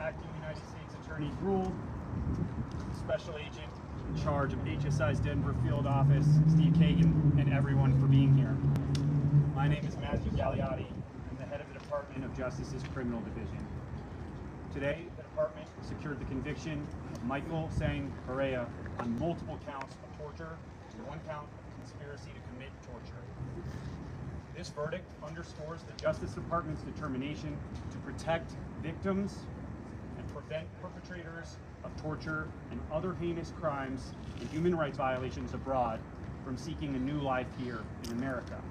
Acting United States Attorney Rule, Special Agent in charge of HSI's Denver Field Office, Steve Kagan, and everyone for being here. My name is Yahya. I'm the head of the Department of Justice's Criminal Division. Today, the department secured the conviction of Michael Correa on multiple counts of torture and 1 count of conspiracy to commit torture. This verdict underscores the Justice Department's determination to protect victims and prevent perpetrators of torture and other heinous crimes and human rights violations abroad from seeking a new life here in America.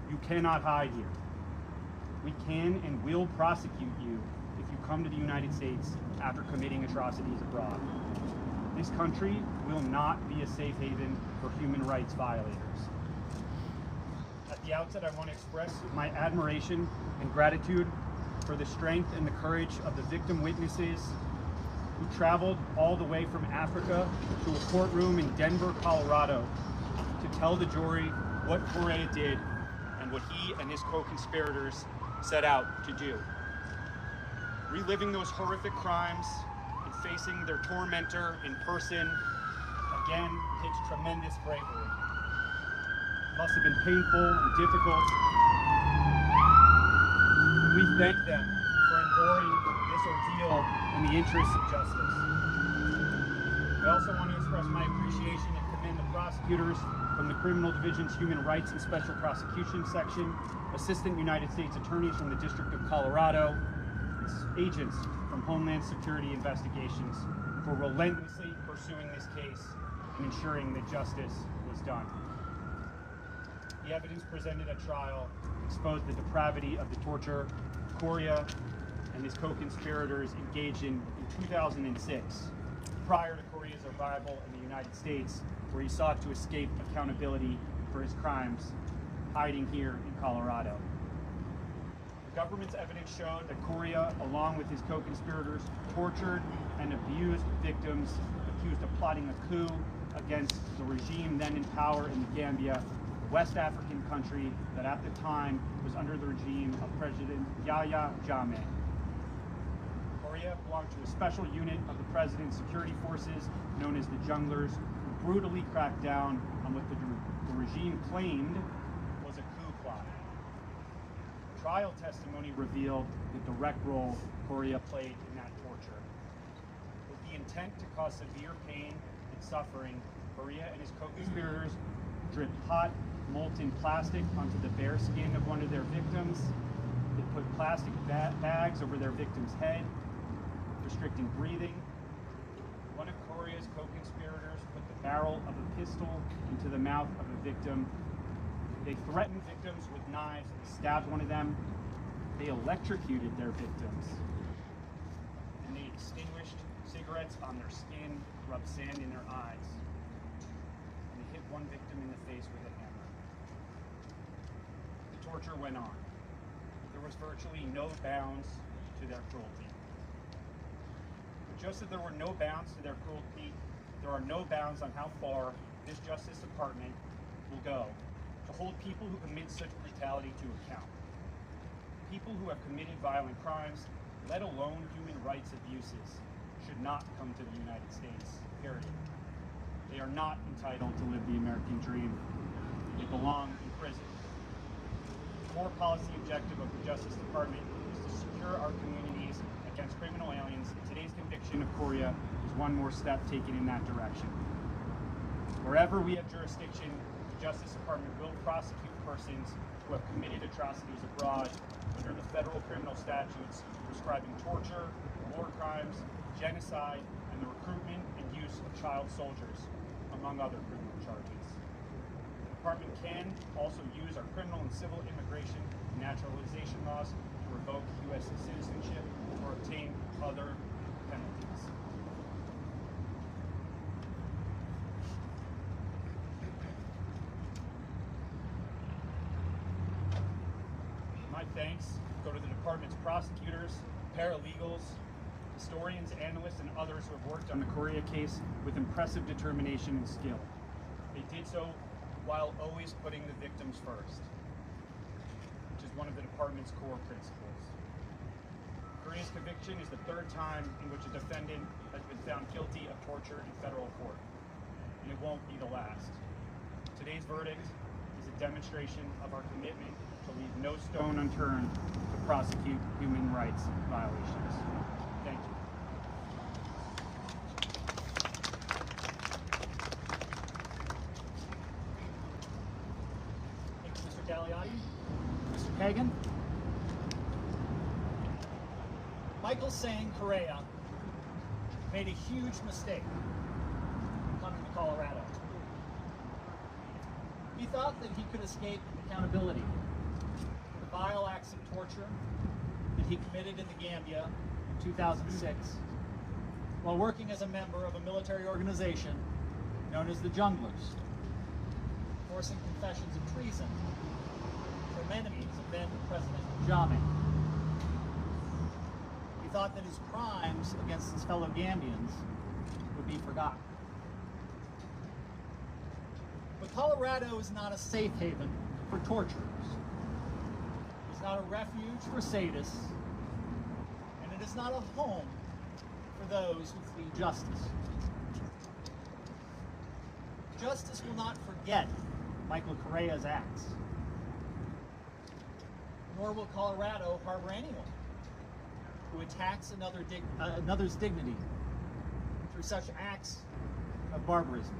You cannot hide here. We can and will prosecute you if you come to the United States after committing atrocities abroad. This country will not be a safe haven for human rights violators. At the outset, I want to express my admiration and gratitude for the strength and the courage of the victim witnesses who traveled all the way from Africa to a courtroom in Denver, Colorado to tell the jury what Correa did and what he and his co-conspirators set out to do. Reliving those horrific crimes and facing their tormentor in person, again, takes tremendous bravery. It must have been painful and difficult. We thank them for enduring this ordeal in the interests of justice. I also want to express my appreciation and commend the prosecutors from the Criminal Division's Human Rights and Special Prosecution Section, Assistant United States Attorneys from the District of Colorado, and agents from Homeland Security Investigations for relentlessly pursuing this case and ensuring that justice was done. The evidence presented at trial exposed the depravity of the torture Correa and his co-conspirators engaged in 2006, prior to Correa's arrival in the United States, where he sought to escape accountability for his crimes, hiding here in Colorado. The government's evidence showed that Correa, along with his co-conspirators, tortured and abused victims accused of plotting a coup against the regime then in power in the Gambia, a West African country that at the time was under the regime of President Yahya Jammeh. Correa belonged to a special unit of the president's security forces known as the Junglers, who brutally cracked down on what the regime claimed was a coup plot. Trial testimony revealed the direct role Correa played in that torture. With the intent to cause severe pain and suffering, Correa and his co-conspirators dripped hot, molten plastic onto the bare skin of one of their victims. They put plastic bags over their victim's head, restricting breathing. One of Correa's co-conspirators put the barrel of a pistol into the mouth of a victim. They threatened victims with knives and stabbed one of them. They electrocuted their victims. And they extinguished cigarettes on their skin, rubbed sand in their eyes. And they hit one victim in the face with a hammer. The torture went on. There was virtually no bounds to their cruelty. But just as there were no bounds to their cruelty, there are no bounds on how far this Justice Department will go to hold people who commit such brutality to account. People who have committed violent crimes, let alone human rights abuses, should not come to the United States, period. They are not entitled to live the American dream. They belong in prison. The core policy objective of the Justice Department is to secure our communities against criminal aliens. Today's conviction of Correa is one more step taken in that direction. Wherever we have jurisdiction, the Justice Department will prosecute persons who have committed atrocities abroad under the federal criminal statutes prescribing torture, war crimes, genocide, and the recruitment and use of child soldiers, among other criminal charges. The Department can also use our criminal and civil immigration and naturalization laws to revoke U.S. citizenship or obtain other penalties. My thanks go to the Department's prosecutors, paralegals, historians, analysts, and others who have worked on the Correa case with impressive determination and skill. They did so while always putting the victims first, which is one of the Department's core principles. Correa's conviction is the third time in which a defendant has been found guilty of torture in federal court, and it won't be the last. Today's verdict is a demonstration of our commitment to leave no stone unturned to prosecute human rights violations. Thank you. Thank you, Mr. Galliotti. Mr. Kagan. Michael Sang Correa made a huge mistake coming to Colorado. He thought that he could escape accountability for the vile acts of torture that he committed in the Gambia in 2006 while working as a member of a military organization known as the Junglers, forcing confessions of treason from enemies of then President Jammeh. He thought that his crimes against his fellow Gambians would be forgotten. But Colorado is not a safe haven for torturers. It is not a refuge for sadists, and it is not a home for those who flee justice. Justice will not forget Michael Correa's acts, nor will Colorado harbor anyone who attacks another's dignity through such acts of barbarism.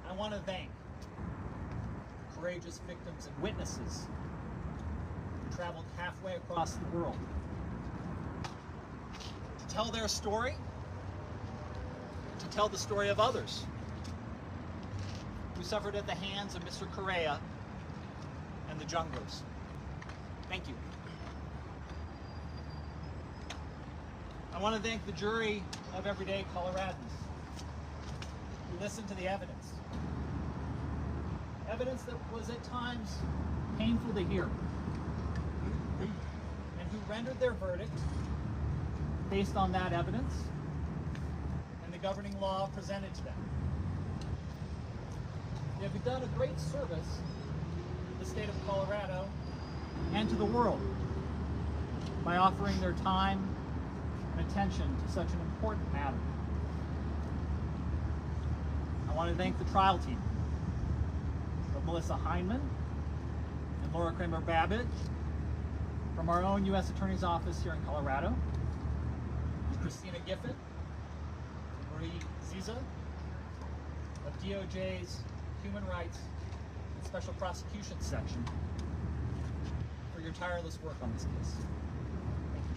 I want to thank courageous victims and witnesses who traveled halfway across the world to tell their story, to tell the story of others who suffered at the hands of Mr. Correa and the Junglers. Thank you. I want to thank the jury of everyday Coloradans who listened to the evidence. Evidence that was at times painful to hear, and who rendered their verdict based on that evidence and the governing law presented to them. They have done a great service to the state of Colorado and to the world by offering their time and attention to such an important matter. I want to thank the trial team of Melissa Heineman and Laura Kramer-Babbitt from our own U.S. Attorney's Office here in Colorado, Christina Giffen and Marie Ziza of DOJ's Human Rights and Special Prosecutions Section for your tireless work on this case. Thank you.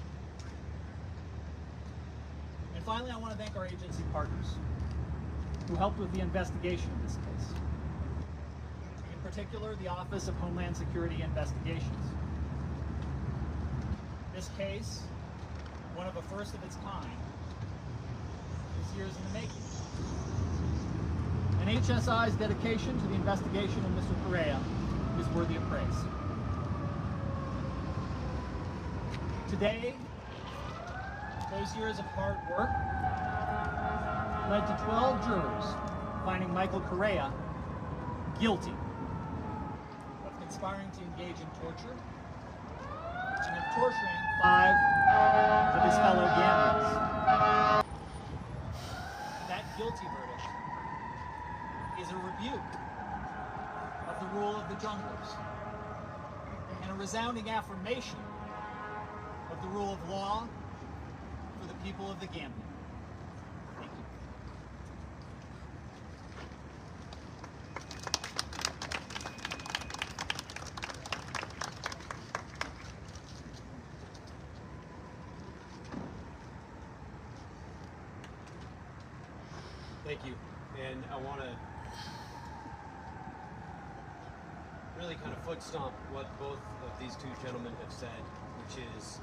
And finally, I want to thank our agency partners who helped with the investigation of this case. In particular, the Office of Homeland Security Investigations. This case, one of a first of its kind, is years in the making. And HSI's dedication to the investigation of Mr. Correa is worthy of praise. Today, those years of hard work led to 12 jurors finding Michael Correa guilty of conspiring to engage in torture and of torturing 5 of his fellow Gambians. That guilty verdict is a rebuke of the rule of the Junglers and a resounding affirmation of the rule of law for the people of the Gambia. Thank you. Thank you. And I want to really kind of foot stomp what both of these two gentlemen have said, which is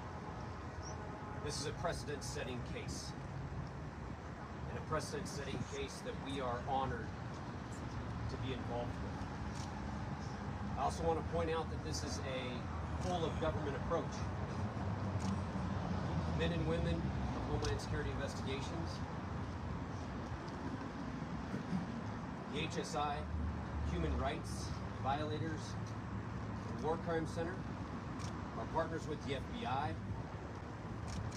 this is a precedent-setting case. And a precedent-setting case that we are honored to be involved with. I also want to point out that this is a full-of-government approach. Men and women of Homeland Security Investigations, the HSI, Human Rights Violators, the War Crime Center, our partners with the FBI,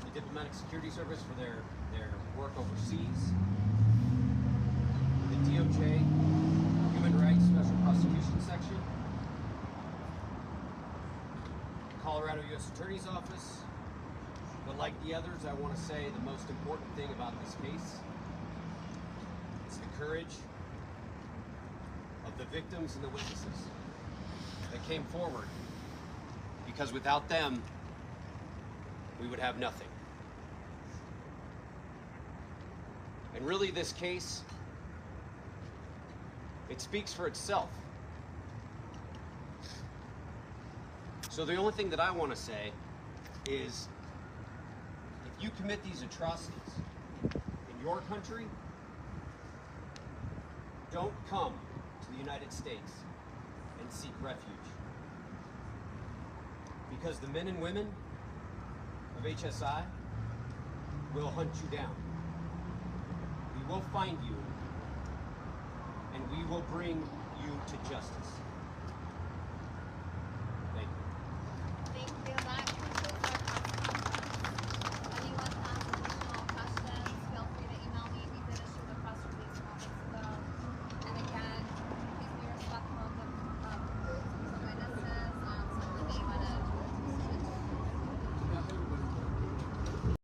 the Diplomatic Security Service for their work overseas, the DOJ, Human Rights Special Prosecution Section, Colorado U.S. Attorney's Office. But like the others, I want to say the most important thing about this case is the courage of the victims and the witnesses that came forward, because without them, we would have nothing. And really, this case, it speaks for itself. So the only thing that I want to say is, if you commit these atrocities in your country, don't come to the United States and seek refuge. Because the men and women of HSI will hunt you down. We will find you, and we will bring you to justice.